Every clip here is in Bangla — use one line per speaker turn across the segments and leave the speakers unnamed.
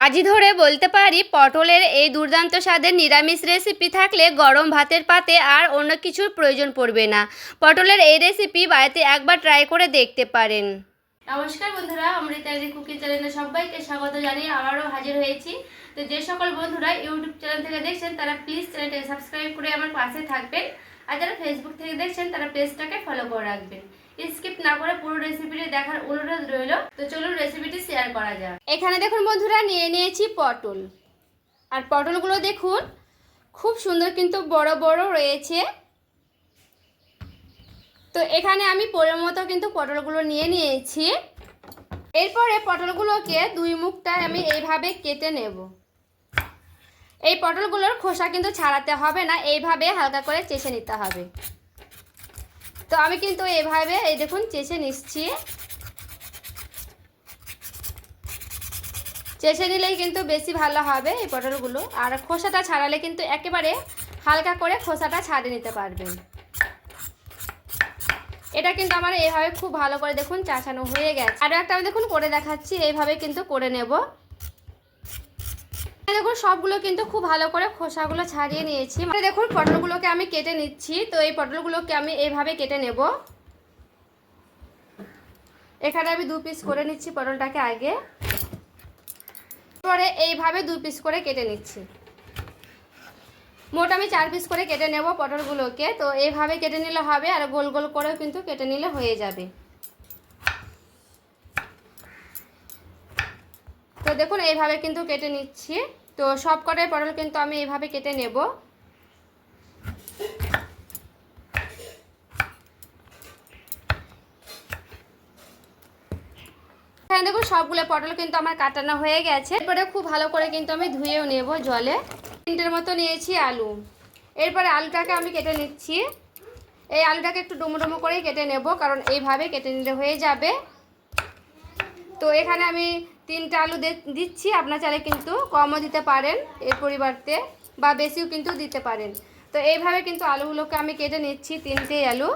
আজি ধরে বলতে পারি পটলের এই দুর্দান্ত স্বাদের নিরামিষ রেসিপি থাকলে গরম ভাতের পাতে আর অন্য কিছুর প্রয়োজন পড়বে না। পটলের এই রেসিপি বাড়িতে একবার ট্রাই করে দেখতে পারেন। নমস্কার বন্ধুরা, অমৃতাদি কুকিং চ্যানেলে সবাইকে স্বাগত জানিয়ে আবারও হাজির হয়েছি। তো যে সকল বন্ধুরা ইউটিউব চ্যানেল থেকে দেখছেন তারা প্লিজ চ্যানেলটাকে সাবস্ক্রাইব করে আমার পাশে থাকবেন, আর যারা ফেসবুক থেকে দেখছেন তারা পেজটাকে ফলো করে রাখবেন। স্কিপ না করে পুরো রেসিপিটি দেখার অনুরোধ রইল। তো চলুন রেসিপিটি শেয়ার করা যাক। এখানে দেখুন বন্ধুরা, নিয়ে নিয়েছি পটল, আর পটলগুলো দেখুন খুব সুন্দর কিন্তু বড় বড় রয়েছে। তো এখানে আমি পরিমাণ মতো কিন্তু পটলগুলো নিয়ে নিয়েছি। এরপরে পটলগুলোকে দুই মুখটা আমি এইভাবে কেটে নেব। এই পটলগুলোর খোসা কিন্তু ছাড়াতে হবে না, এইভাবে হালকা করে চেষে নিতে হবে। তো আমি কিন্তু এইভাবে এই দেখুন চেষে নিচ্ছি। চেষে নিলেই কিন্তু বেশি ভালো হবে এই পটলগুলো, আর খোসাটা ছাড়ালে কিন্তু একেবারে হালকা করে খোসাটা ছাড়িয়ে নিতে পারবেন। এটা কিন্তু আমার এইভাবে খুব ভালো করে দেখুন চাষানো হয়ে গেছে। আরও একটা আমি দেখুন করে দেখাচ্ছি, এইভাবে কিন্তু করে নেব। দেখুন সবগুলো কিন্তু খুব ভালো করে খোসাগুলো ছাড়িয়ে নিয়েছি। মানে দেখুন পটলগুলোকে আমি কেটে নিচ্ছি। তো এই পটলগুলোকে আমি এইভাবে কেটে নেব। এখানে আমি 2 পিস করে নিচ্ছি পটলটাকে আগে, পরে এইভাবে 2 পিস করে কেটে নিচ্ছি। মোট আমি 4 পিস করে কেটে নেব পটলগুলোকে। তো এইভাবে কেটে নিলে হবে, আর গোল গোল করেও কিন্তু কেটে নিলে হয়ে যাবে। তো দেখুন এইভাবে কিন্তু কেটে নিচ্ছি। তো সব কটাই পটল কিন্তু আমি এইভাবে কেটে নেব। এখানে দেখুন সবগুলো পটল কিন্তু আমার কাটানো হয়ে গেছে। এরপরে খুব ভালো করে কিন্তু আমি ধুয়েও নেব জলে। 3টের মতো নিয়েছি আলু। এরপরে আলুটাকে আমি কেটে নিচ্ছি। এই আলুটাকে একটু ডুমো ডুমো করেই কেটে নেব, কারণ এইভাবে কেটে নিলে হয়ে যাবে। তো এখানে আমি 3টে আলু দিচ্ছি। আপনার চাইলে কিন্তু কমও দিতে পারেন এর পরিবর্তে, বা বেশিও কিন্তু দিতে পারেন। তো এইভাবে কিন্তু আলুগুলোকে আমি কেটে নিচ্ছি, 3টে আলু।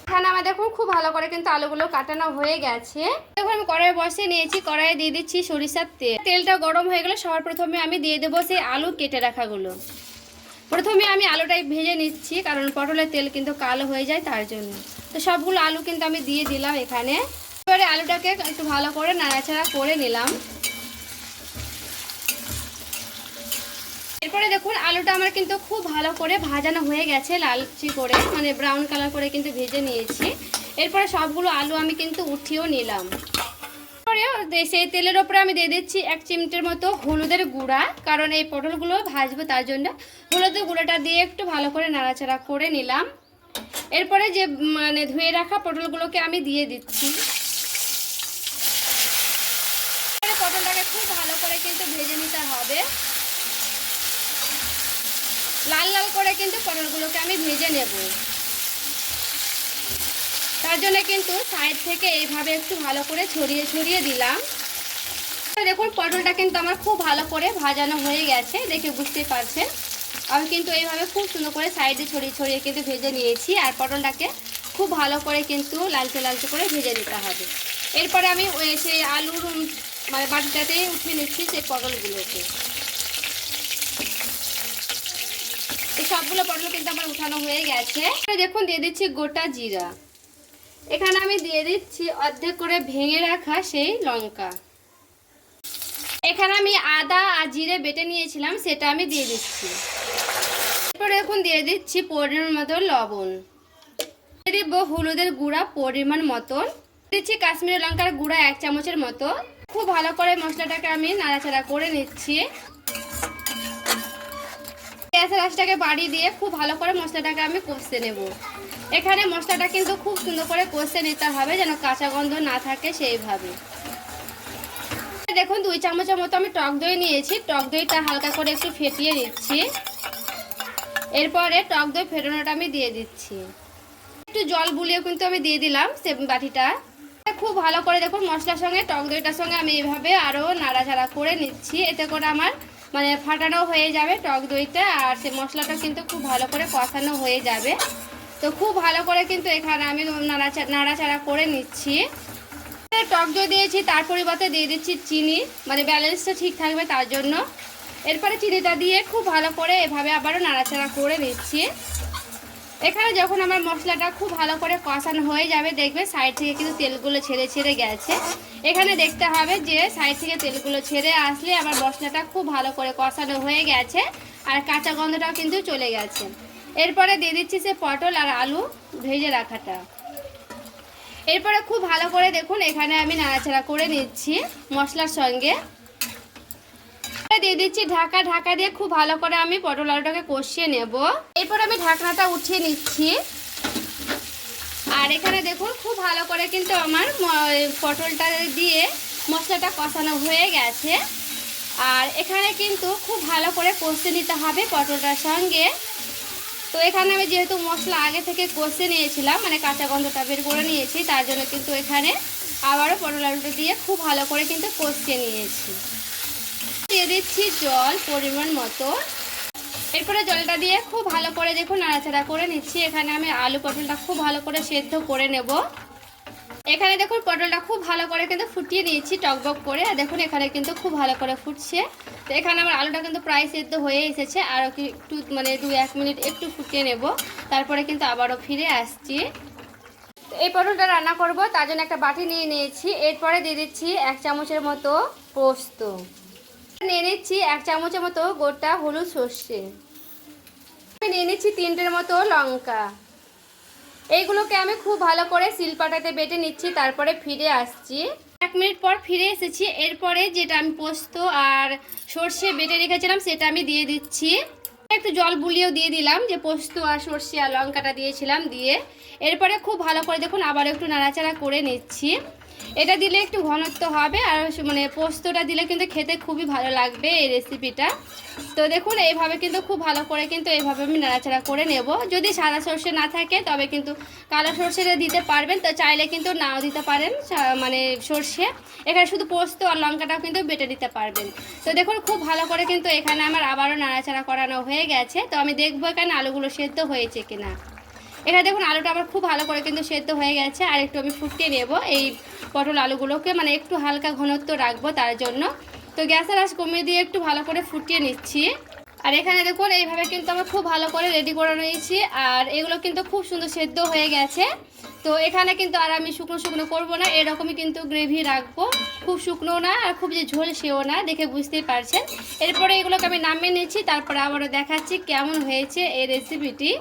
এখানে আমার দেখুন খুব ভালো করে কিন্তু আলুগুলো কাটানো হয়ে গেছে। দেখুন আমি কড়াই বসিয়ে নিয়েছি, কড়াইয়ে দিয়ে দিচ্ছি সরিষার তেল। তেলটা গরম হয়ে গেলে সবার প্রথমে আমি দিয়ে দেবো সেই আলু কেটে রাখাগুলো। প্রথমে আমি আলুটাই ভেজে নিচ্ছি, কারণ পটলের তেল কিন্তু কালো হয়ে যায় তার জন্য। তো সবগুলো আলু কিন্তু আমি দিয়ে দিলাম এখানে। এবারে আলুটাকে একটু ভালো করে নাড়াচাড়া করে নিলাম। এরপরে দেখুন আলুটা আমার কিন্তু খুব ভালো করে ভাজানো হয়ে গেছে, লালচি করে, মানে ব্রাউন কালার করে কিন্তু ভেজে নিয়েছি। এরপরে সবগুলো আলু আমি কিন্তু উঠিয়েও নিলাম। সেই তেলের ওপরে আমি দিয়ে দিচ্ছি 1 চিমটের মতো হলুদের গুঁড়া, কারণ এই পটলগুলো ভাজবো তার জন্য। হলুদের গুঁড়াটা দিয়ে একটু ভালো করে নাড়াচাড়া করে নিলাম। এরপরে যে ধুয়ে রাখা পটলগুলোকে আমি দিয়ে দিচ্ছি। পটলটাকে খুব ভালো করে কিন্তু ভেজে নিতে হবে। লাল লাল করে কিন্তু পটলগুলোকে আমি ভেজে নেব। তার জন্য কিন্তু সাইড থেকে এইভাবে একটু ভালো করে ছড়িয়ে ছড়িয়ে দিলাম। দেখুন পটলটা কিন্তু আমার খুব ভালো করে ভাজানো হয়ে গেছে, দেখে বুঝতে পারছেন। আমি কিন্তু এইভাবে খুব সুন্দর করে সাইডে ছড়িয়ে ছড়িয়ে কিন্তু ভেজে নিয়েছি, আর পটলটাকে খুব ভালো করে কিন্তু লালচে লালচে করে ভেজে নিতে হবে। এরপরে আমি সেই আলুর বাটিটাতেই উঠিয়ে নিচ্ছি সেই পটলগুলোকে। এই সবগুলো পটল কিন্তু আমার উঠানো হয়ে গেছে। দেখুন দিয়ে দিচ্ছি গোটা জিরা। এখানে আমি দিয়ে দিচ্ছি অর্ধেক করে ভেঙে রাখা সেই লঙ্কা। এখানে আমি আদা আর জিরে বেটে নিয়েছিলাম, সেটা আমি দিয়ে দিচ্ছি। এরপর এখন দিয়ে দিচ্ছি পরিমাণ মতো লবণ, দিয়ে দিব হলুদের গুঁড়া পরিমাণ মতন, দিচ্ছি কাশ্মীরি লঙ্কার গুঁড়া 1 চামচের মতো। খুব ভালো করে মশলাটাকে আমি নাড়াচাড়া করে নিচ্ছি। গ্যাসের আঁচটাকে বাড়িয়ে দিয়ে খুব ভালো করে মশলাটাকে আমি কষতে নেব। এখানে মশলাটা কিন্তু খুব সুন্দর করে কষতে নিতে হবে, যেন কাঁচা গন্ধ না থাকে সেইভাবে। দেখুন 2 চামচের মতো আমি টক দই নিয়েছি। টক দইটা হালকা করে একটু ফেটিয়ে নিচ্ছি। এরপরে টক দই ফেটানোটা আমি দিয়ে দিচ্ছি। একটু জল বুলিয়ে কিন্তু আমি দিয়ে দিলাম সে বাটিটা। খুব ভালো করে দেখুন মশলার সঙ্গে টক দইটার সঙ্গে আমি এইভাবে আরও নাড়াচাড়া করে নিচ্ছি। এতে করে আমার ফাটানো হয়ে যাবে টক দইটা, আর সে মশলাটা কিন্তু খুব ভালো করে কষানো হয়ে যাবে। তো খুব ভালো করে কিন্তু এখানে আমি নাড়াচাড়া করে নিচ্ছি। টক দই দিয়েছি, তার পরিবর্তে দিয়ে দিচ্ছি চিনি, মানে ব্যালেন্সটা ঠিক থাকবে তার জন্য। এরপরে চিনিটা দিয়ে খুব ভালো করে এভাবে আবারও নাড়াচাড়া করে নিচ্ছি। এখানে যখন আমার মশলাটা খুব ভালো করে কষানো হয়ে যাবে, দেখবে সাইড থেকে কিন্তু তেলগুলো ছেড়ে ছেড়ে গেছে। এখানে দেখতে হবে যে সাইড থেকে তেলগুলো ছেড়ে আসলে আমার মশলাটা খুব ভালো করে কষানো হয়ে গেছে আর কাঁচা গন্ধটাও কিন্তু চলে গেছে। এরপরে দিয়ে দিচ্ছি সে পটল আর আলু ভেজে রাখাটা। এরপরে খুব ভালো করে দেখুন এখানে আমি নাড়াচাড়া করে নিচ্ছি মশলার সঙ্গে। দিয়ে দিচ্ছি ঢাকা, ঢাকা দিয়ে খুব ভালো করে আমি পটল আলুটাকে কষিয়ে নেব। এরপর আমি ঢাকনাটা উঠিয়ে নিচ্ছি। আর এখানে দেখুন খুব ভালো করে কিন্তু আমার পটলটা দিয়ে মশলাটা কষানো হয়ে গেছে। আর এখানে কিন্তু খুব ভালো করে কষে নিতে হবে পটলটার সঙ্গে। তো এখানে আমি যেহেতু মশলা আগে থেকে কষে নিয়েছিলাম, মানে কাঁচা গন্ধটা বের করে নিয়েছি, তার জন্য কিন্তু এখানে আবারও পটল আলুটা দিয়ে খুব ভালো করে কিন্তু কষিয়ে নিয়েছি। দিয়ে দিচ্ছি জল পরিমাণ মতো। এরপরে জলটা দিয়ে খুব ভালো করে দেখুন নাড়াচাড়া করে নিচ্ছি। এখানে আমি আলু পটলটা খুব ভালো করে সেদ্ধ করে নেব। এখানে দেখুন পটলটা খুব ভালো করে কিন্তু ফুটিয়ে নিয়েছি টকবক করে। আর দেখুন এখানে কিন্তু খুব ভালো করে ফুটছে। তো এখানে আমার আলুটা কিন্তু প্রায় সেদ্ধ হয়ে এসেছে। আর একটু মানে 2-1 মিনিট একটু ফুটিয়ে নেব, তারপরে কিন্তু আবারও ফিরে আসছি। এই পটলটা রান্না করব, তার জন্য একটা বাটি নিয়ে নিয়েছি। এরপরে দিয়ে দিচ্ছি 1 চামচের মতো পোস্ত, নিয়ে নিচ্ছি 1 চামচের মতো গোটা হলুদ সর্ষে, আমি নিয়ে নিচ্ছি 3টের মতো লঙ্কা। এইগুলোকে আমি খুব ভালো করে শিলপাটাতে বেটে নিচ্ছি, তারপরে ফিরে আসছি। 1 মিনিট পর ফিরে এসেছি। এরপরে যেটা আমি পোস্ত আর সর্ষে বেটে রেখেছিলাম সেটা আমি দিয়ে দিচ্ছি। একটু জল বুলিয়েও দিয়ে দিলাম, যে পোস্ত আর সর্ষে আর লঙ্কাটা দিয়েছিলাম দিয়ে। এরপরে খুব ভালো করে দেখুন আবার একটু নাড়াচাড়া করে নিচ্ছি। এটা দিলে একটু ঘনত্ব হবে, আর মানে পোস্তটা দিলে কিন্তু খেতে খুবই ভালো লাগবে এই রেসিপিটা। তো দেখুন এইভাবে কিন্তু খুব ভালো করে কিন্তু এইভাবে আমি নাড়াচাড়া করে নেব। যদি সাদা সর্ষে না থাকে তবে কিন্তু কালো সর্ষেটা দিতে পারবেন, তো চাইলে কিন্তু নাও দিতে পারেন মানে সর্ষে। এখানে শুধু পোস্ত আর লঙ্কাটাও কিন্তু বেটে দিতে পারবেন। তো দেখুন খুব ভালো করে কিন্তু এখানে আমার আবারও নাড়াচাড়া করানো হয়ে গেছে। তো আমি দেখবো এখানে আলুগুলো সেদ্ধ হয়েছে কিনা। এখানে দেখুন আলুটা আমার খুব ভালো করে কিন্তু সেদ্ধ হয়ে গেছে। আর একটু আমি ফুটিয়ে নেব এই পটল আলুগুলোকে, মানে একটু হালকা ঘনত্ব রাখবো তার জন্য। তো গ্যাসের আঁচ কমিয়ে দিয়ে একটু ভালো করে ফুটিয়ে নিচ্ছি। আর এখানে দেখুন এইভাবে কিন্তু আমি খুব ভালো করে রেডি করে নিয়েছি। আর এগুলো কিন্তু খুব সুন্দর সেদ্ধ হয়ে গেছে। তো এখানে কিন্তু আর আমি শুকনো শুকনো করবো না, এরকমই কিন্তু গ্রেভি রাখবো, খুব শুকনো না আর খুব যে ঝোল সেও না, দেখে বুঝতেই পারছেন। এরপরে এগুলোকে আমি নামিয়ে নিচ্ছি, তারপরে আবারও দেখাচ্ছি কেমন হয়েছে এই রেসিপিটি।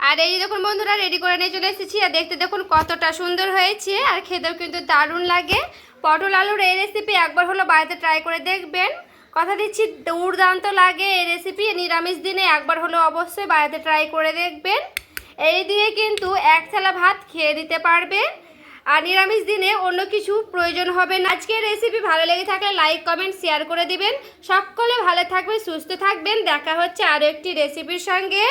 আর এই দেখুন বন্ধুরা রেডি করে নিয়ে চলে এসেছি। আর দেখতে দেখুন কতটা সুন্দর হয়েছে, আর খেতেও কিন্তু দারুণ লাগে। পটল আলুর এই রেসিপি একবার হলো বাড়িতে ট্রাই করে দেখবেন, কথা দিচ্ছি দুর্দান্ত লাগে এই রেসিপি। নিরামিষ দিনে একবার হলো অবশ্যই বাড়িতে ট্রাই করে দেখবেন। এই দিয়ে কিন্তু 1 থালা ভাত খেয়ে দিতে পারবেন। আর নিরামিষ দিনে অন্য কিছু প্রয়োজন হবে না। আজকের রেসিপি ভালো লেগে থাকলে লাইক কমেন্ট শেয়ার করে দিবেন। সকলে ভালো থাকবেন, সুস্থ থাকবেন। দেখা হচ্ছে আরও একটি রেসিপির সঙ্গে।